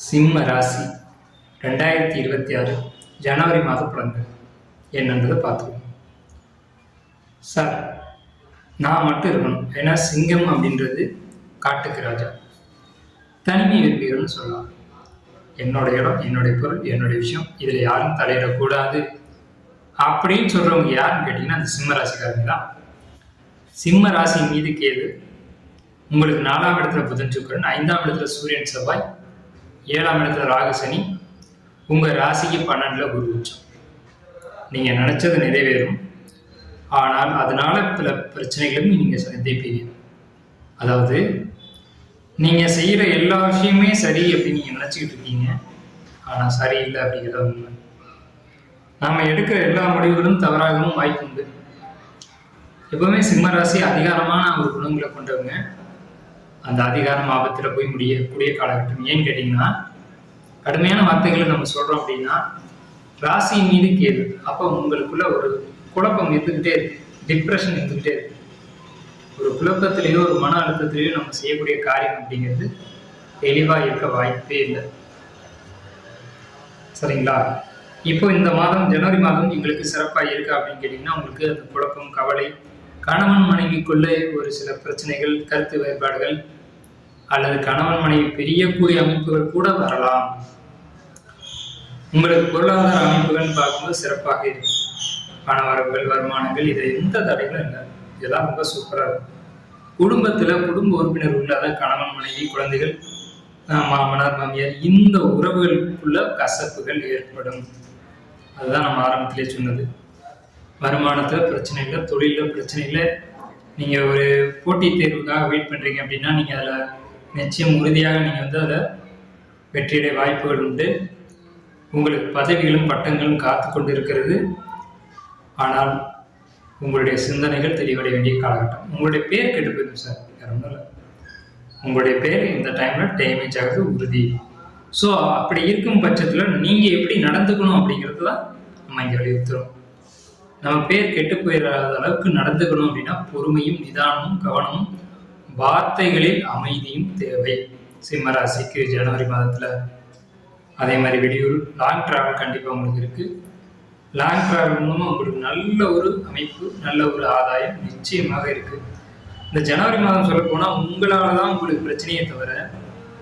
சிம்ம ராசி 2026 ஜனவரி மாத பலன்கள் என்னன்றதை பார்த்துக்கணும். சார், நான் மட்டும் இருக்கணும். ஏன்னா சிங்கம் அப்படின்றது காட்டுக்கு ராஜா, தனிமை விரும்பிகள்னு சொல்லலாம். என்னோட இடம், என்னுடைய பொருள், என்னுடைய விஷயம், இதில் யாரும் தலையிடக்கூடாது அப்படின்னு சொல்றவங்க யாருன்னு கேட்டீங்கன்னா அந்த சிம்ம ராசிக்காரங்க தான். சிம்ம ராசி மீது கேது, உங்களுக்கு 4ஆம் இடத்துல புதன் சுக்கிரன், 5ஆம் இடத்துல சூரியன் செவ்வாய், 7ஆம் இடத்துல ராகு சனி, உங்க ராசிக்கு 12ல குரு உச்சம். நீங்க நினைச்சது நிறைவேறும். ஆனால் அதனால பல பிரச்சனைகளும் நீங்க சந்திப்பீங்க. அதாவது நீங்க செய்யற எல்லா விஷயமே சரி அப்படின்னு நீங்க நினைச்சுக்கிட்டு இருக்கீங்க, ஆனா சரியில்லை அப்படிங்கிறத உண்மை. நாம எடுக்கிற எல்லா முடிவுகளும் தவறாகவும் வாய்ப்பு உண்டு. எப்பவுமே சிம்மராசி அதிகாரமான ஒரு குணங்களை கொண்டவங்க. அந்த அதிகாரம் ஆபத்தில் போய் முடியக்கூடிய காலகட்டம். ஏன்னு கேட்டீங்கன்னா, கடுமையான வார்த்தைகளை நம்ம சொல்றோம் அப்படின்னா, ராசி மீது கேது. அப்போ உங்களுக்குள்ள ஒரு குழப்பம் இருந்துகிட்டே இருக்கு, டிப்ரெஷன் இருந்துகிட்டே இருக்கு. ஒரு குழப்பத்திலேயோ ஒரு மன அழுத்தத்திலேயோ நம்ம செய்யக்கூடிய காரியம் அப்படிங்கிறது தெளிவா இருக்க வாய்ப்பே இல்லை. சரிங்களா? இப்போ இந்த மாதம் ஜனவரி மாதம் எங்களுக்கு சிறப்பாக இருக்கா அப்படின்னு கேட்டீங்கன்னா, உங்களுக்கு அந்த குழப்பம், கவலை, கணவன் மனைவிக்குள்ளே ஒரு சில பிரச்சனைகள், கருத்து வேறுபாடுகள், அல்லது கணவன் மனைவி பிரியக்கூடிய அமைப்புகள் கூட வரலாம். உங்களுக்கு பொருளாதார அமைப்புகள் பார்க்கும்போது சிறப்பாக இருக்கும். பண வரவுகள், வருமானங்கள், இது எந்த தடைகளும் இல்லை. இதெல்லாம் ரொம்ப சூப்பராக இருக்கும். குடும்பத்துல குடும்ப உறுப்பினர் உள்ளாத கணவன் மனைவி, குழந்தைகள், மாமனார் மாமியார், இந்த உறவுகளுக்குள்ள கசப்புகள் ஏற்படும். அதுதான் நம்ம ஆரம்பத்திலே சொன்னது. வருமானத்துல பிரச்சனை இல்லை, தொழில பிரச்சனை இல்லை. நீங்க ஒரு போட்டித் தேர்வுக்காக வெயிட் பண்றீங்க அப்படின்னா நீங்க அதுல நிச்சயம் உறுதியாக நீங்க அதில் வெற்றியடைய வாய்ப்புகள் உண்டு. உங்களுக்கு பதவிகளும் பட்டங்களும் காத்து கொண்டு இருக்கிறது. ஆனால் உங்களுடைய சிந்தனைகள் தெளிவடைய வேண்டிய காலகட்டம். உங்களுடைய பேர் கெட்டு போயிடும் சார், வேற ஒன்றும் இல்லை. உங்களுடைய பேர் இந்த டைம்ல டேமேஜ் ஆகுது உறுதி. ஸோ அப்படி இருக்கும் பட்சத்தில் நீங்க எப்படி நடந்துக்கணும் அப்படிங்கிறது தான் நம்ம இங்கே வலியுறுத்துறோம். நம்ம பேர் கெட்டு போயிடாத அளவுக்கு நடந்துக்கணும் அப்படின்னா பொறுமையும் நிதானமும் கவனமும் வார்த்தைகளில் அமைதியும் தேவை. சிம்மராசிக்கு ஜனவரி மாதத்துல அதே மாதிரி வெளியூர் லாங் டிராவல் கண்டிப்பா உங்களுக்கு இருக்கு. லாங் டிராவல் மூலமா உங்களுக்கு நல்ல ஒரு அமைப்பு, நல்ல ஒரு ஆதாயம் நிச்சயமாக இருக்கு. இந்த ஜனவரி மாதம் சொல்ல போனா உங்களால தான் உங்களுக்கு பிரச்சனையே தவிர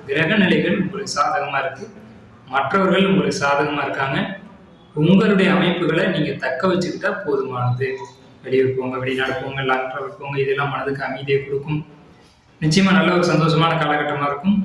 கிரக நிலைகள் உங்களுக்கு சாதகமா இருக்கு, மற்றவர்கள் உங்களுக்கு சாதகமா இருக்காங்க. உங்களுடைய அமைப்புகளை நீங்க தக்க வச்சுக்கிட்டா போதுமானது. வெளியூர் போங்க, வெளிநாடு போங்க, லாங் டிராவல் போங்க, இதெல்லாம் மனதுக்கு அமைதியை கொடுக்கும். நிச்சயமா நல்ல ஒரு சந்தோஷமான காலகட்டமா இருக்கும்.